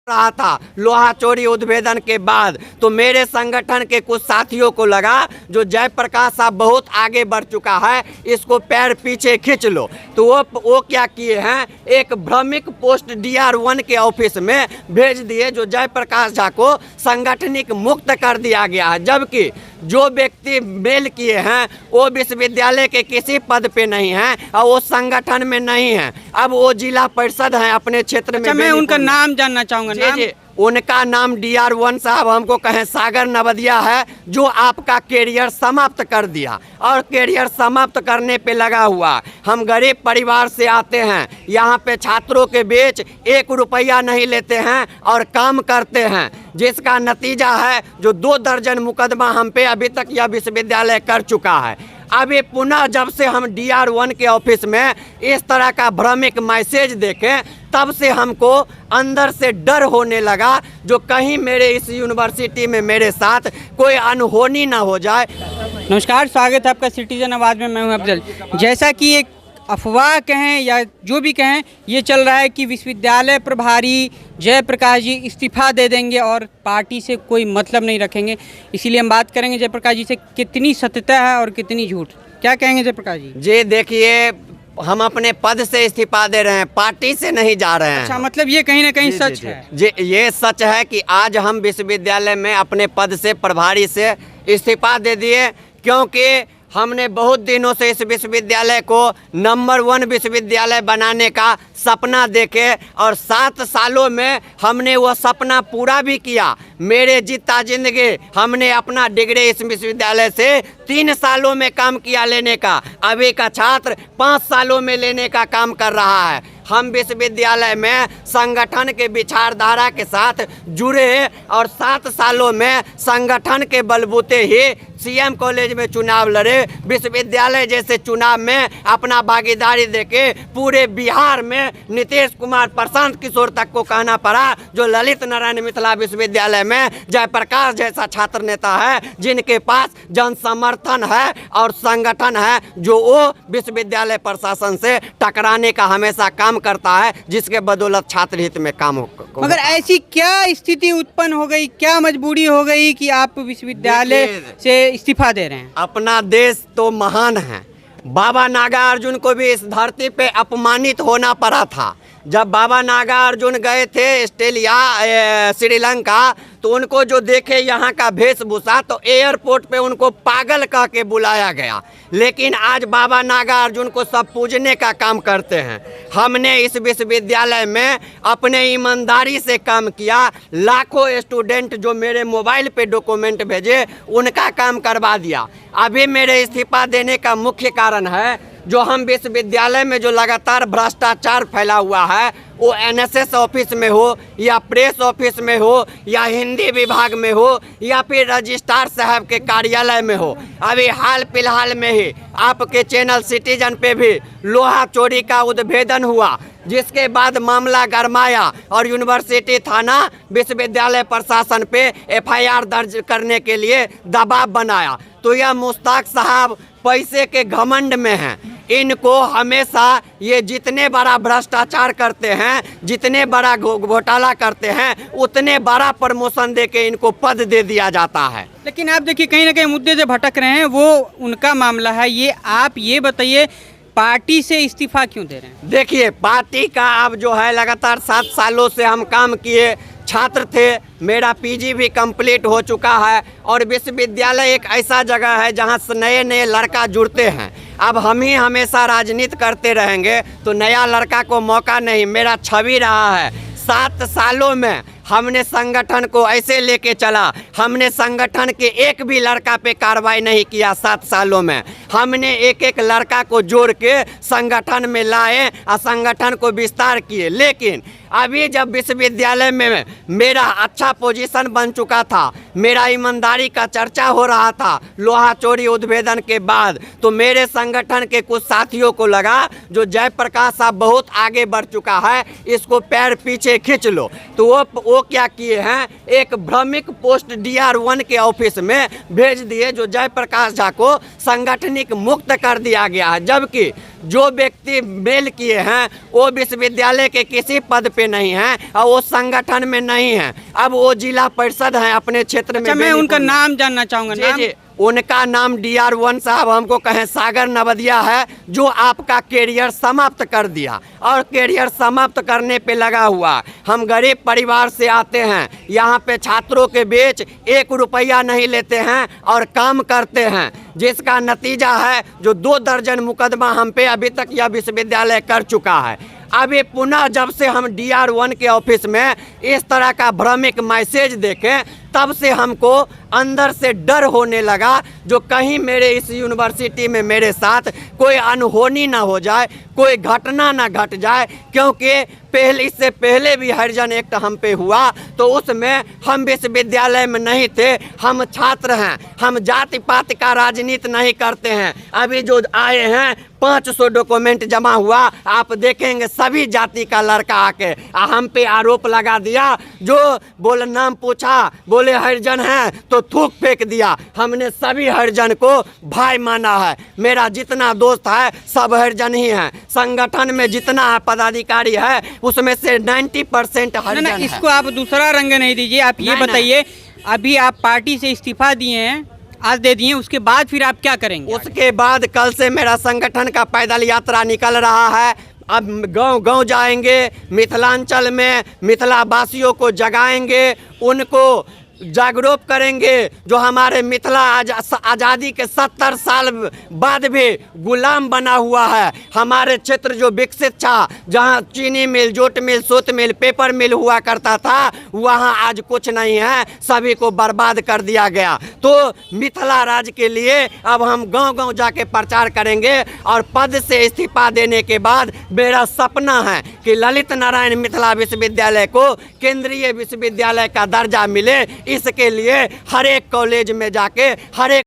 रहा था लोहा चोरी उद्भेदन के बाद, तो मेरे संगठन के कुछ साथियों को लगा जो जयप्रकाश साहब बहुत आगे बढ़ चुका है, इसको पैर पीछे खींच लो। तो वो क्या किए हैं, एक भ्रमिक पोस्ट DR1 के ऑफिस में भेज दिए, जो जयप्रकाश झा को संगठनिक मुक्त कर दिया गया है। जबकि जो व्यक्ति मेल किए हैं वो विश्वविद्यालय के किसी पद पे नहीं हैं और वो संगठन में नहीं है। अब वो जिला परिषद है अपने क्षेत्र में। मैं उनका नाम जानना चाहूँगा। जी, उनका नाम DR1 साहब हमको कहें सागर नवदिया है, जो आपका कैरियर समाप्त कर दिया और कैरियर समाप्त करने पे लगा हुआ। हम गरीब परिवार से आते हैं, यहाँ पे छात्रों के बीच 1 रुपया नहीं लेते हैं और काम करते हैं, जिसका नतीजा है जो 2 दर्जन मुकदमा हम पे अभी तक यह विश्वविद्यालय कर चुका है। अभी पुनः जब से हम DR1 के ऑफिस में इस तरह का भ्रमिक मैसेज देखें, तब से हमको अंदर से डर होने लगा जो कहीं मेरे इस यूनिवर्सिटी में मेरे साथ कोई अनहोनी ना हो जाए। नमस्कार, स्वागत है आपका सिटीजन आवाज़ में। मैं हूं अफजल। जैसा कि एक अफवाह कहें या जो भी कहें, ये चल रहा है कि विश्वविद्यालय प्रभारी जयप्रकाश जी इस्तीफा दे देंगे और पार्टी से कोई मतलब नहीं रखेंगे। इसीलिए हम बात करेंगे जयप्रकाश जी से, कितनी सत्यता है और कितनी झूठ। क्या कहेंगे जयप्रकाश जी? जी देखिए, हम अपने पद से इस्तीफा दे रहे हैं, पार्टी से नहीं जा रहे हैं। अच्छा, मतलब ये कहीं ना कहीं सच है। जी, ये सच है कि आज हम विश्वविद्यालय में अपने पद से प्रभारी से इस्तीफा दे दिए, क्योंकि हमने बहुत दिनों से इस विश्वविद्यालय को नंबर 1 विश्वविद्यालय बनाने का सपना देखे और 7 सालों में हमने वह सपना पूरा भी किया। मेरे जीता जिंदगी हमने अपना डिग्री इस विश्वविद्यालय से 3 सालों में काम किया लेने का। अभी का छात्र 5 सालों में लेने का काम कर रहा है। हम विश्वविद्यालय में संगठन के विचारधारा के साथ जुड़े और 7 सालों में संगठन के बलबूते ही CM कॉलेज में चुनाव लड़े। विश्वविद्यालय जैसे चुनाव में अपना भागीदारी देके पूरे बिहार में नीतीश कुमार, प्रशांत किशोर तक को कहना पड़ा, जो ललित नारायण मिथिला विश्वविद्यालय में जयप्रकाश जैसा छात्र नेता है, जिनके पास जन समर्थन है और संगठन है, जो वो विश्वविद्यालय प्रशासन से टकराने का हमेशा काम करता है, जिसके बदौलत छात्र हित में काम हो। मगर ऐसी क्या स्थिति उत्पन्न हो गई, क्या मजबूरी हो गई कि आप विश्वविद्यालय से इस्तीफा दे रहे हैं? अपना देश तो महान है। बाबा नागार्जुन को भी इस धरती पे अपमानित होना पड़ा था। जब बाबा नागार्जुन गए थे ऑस्ट्रेलिया, श्रीलंका, तो उनको जो देखे यहाँ का वेशभूषा, तो एयरपोर्ट पे उनको पागल कह के बुलाया गया। लेकिन आज बाबा नागार्जुन को सब पूजने का काम करते हैं। हमने इस विश्वविद्यालय में अपने ईमानदारी से काम किया। लाखों स्टूडेंट जो मेरे मोबाइल पे डॉक्यूमेंट भेजे, उनका काम करवा दिया। अभी मेरे इस्तीफा देने का मुख्य कारण है जो हम विश्वविद्यालय में जो लगातार भ्रष्टाचार फैला हुआ है, वो NSS ऑफिस में हो या प्रेस ऑफिस में हो या हिंदी विभाग में हो या फिर रजिस्ट्रार साहब के कार्यालय में हो। अभी हाल फिलहाल में ही आपके चैनल सिटीजन पे भी लोहा चोरी का उद्भेदन हुआ, जिसके बाद मामला गरमाया और यूनिवर्सिटी थाना विश्वविद्यालय प्रशासन पे FIR दर्ज करने के लिए दबाव बनाया। तो यह मुश्ताक साहब पैसे के घमंड में हैं। इनको हमेशा ये जितने बड़ा भ्रष्टाचार करते हैं, जितने बड़ा घोटाला करते हैं, उतने बड़ा प्रमोशन देके इनको पद दे दिया जाता है। लेकिन आप देखिए, कहीं ना कहीं मुद्दे से भटक रहे हैं, वो उनका मामला है। ये आप ये बताइए, पार्टी से इस्तीफा क्यों दे रहे हैं? देखिए, पार्टी का अब जो है लगातार 7 सालों से हम काम किए, छात्र थे, मेरा PG भी कंप्लीट हो चुका है और विश्वविद्यालय एक ऐसा जगह है जहां से नए नए लड़का जुड़ते हैं। अब हम ही हमेशा राजनीति करते रहेंगे तो नया लड़का को मौका नहीं। मेरा छवि रहा है 7 सालों में हमने संगठन को ऐसे लेके चला, हमने संगठन के एक भी लड़का पे कार्रवाई नहीं किया। 7 सालों में हमने एक एक लड़का को जोड़ के संगठन में लाए और संगठन को विस्तार किए। लेकिन अभी जब विश्वविद्यालय में मेरा अच्छा पोजीशन बन चुका था, मेरा ईमानदारी का चर्चा हो रहा था लोहा चोरी उद्भेदन के बाद, तो मेरे संगठन के कुछ साथियों को लगा जो जयप्रकाश साहब बहुत आगे बढ़ चुका है, इसको पैर पीछे खींच लो। तो वो क्या किए हैं, एक भ्रमिक पोस्ट DR1 के ऑफिस में भेज दिए, जो जयप्रकाश झा को संगठनिक मुक्त कर दिया गया है। जबकि जो व्यक्ति मेल किए हैं वो विश्वविद्यालय के किसी पद पे नहीं हैं और वो संगठन में नहीं हैं। अब वो जिला परिषद हैं अपने क्षेत्र में। अच्छा, मैं उनका नाम जानना चाहूँगा। जी जी, उनका नाम DR1 साहब हमको कहें सागर नवदिया है, जो आपका कैरियर समाप्त कर दिया और कैरियर समाप्त करने पे लगा हुआ। हम गरीब परिवार से आते हैं, यहाँ पे छात्रों के बीच 1 रुपया नहीं लेते हैं और काम करते हैं, जिसका नतीजा है जो 2 दर्जन मुकदमा हम पे अभी तक यह विश्वविद्यालय कर चुका है। अभी पुनः जब से हम DR1 के ऑफिस में इस तरह का भ्रमिक मैसेज देखें, तब से हमको अंदर से डर होने लगा, जो कहीं मेरे इस यूनिवर्सिटी में मेरे साथ कोई अनहोनी ना हो जाए, कोई घटना ना घट जाए। क्योंकि इससे पहले भी हरिजन एक्ट हम पे हुआ तो उसमें हम विश्वविद्यालय में नहीं थे, हम छात्र हैं, हम जाति पाति का राजनीति नहीं करते हैं। अभी जो आए हैं 500 डॉक्यूमेंट जमा हुआ, आप देखेंगे सभी जाति का लड़का आके हम पे आरोप लगा दिया। जो बोले नाम पूछा, बोले हरिजन हैं तो थूक फेंक दिया। हमने सभी हरिजन को भाई माना है, मेरा जितना दोस्त है सब हरिजन ही हैं। संगठन में जितना पदाधिकारी है उसमें से 90% हरिजन है। इसको आप दूसरा रंग नहीं दीजिए, आप ये बताइए, अभी आप पार्टी से इस्तीफा दिए हैं, आज दे दिए, उसके बाद फिर आप क्या करेंगे? उसके बाद कल से मेरा संगठन का पैदल यात्रा निकल रहा है। अब गांव-गांव जाएंगे, मिथिलांचल में मिथिला वासियों को जगाएंगे, उनको जागरूक करेंगे। जो हमारे मिथिला आज़ादी के 70 साल बाद भी गुलाम बना हुआ है। हमारे क्षेत्र जो विकसित था, जहां चीनी मिल, जूट मिल, सूत मिल, पेपर मिल हुआ करता था, वहां आज कुछ नहीं है, सभी को बर्बाद कर दिया गया। तो मिथिला राज्य के लिए अब हम गांव-गांव जाके प्रचार करेंगे और पद से इस्तीफा देने के बाद मेरा सपना है कि ललित नारायण मिथिला विश्वविद्यालय को केंद्रीय विश्वविद्यालय का दर्जा मिले। इसके लिए हर एक कॉलेज में जाके हर एक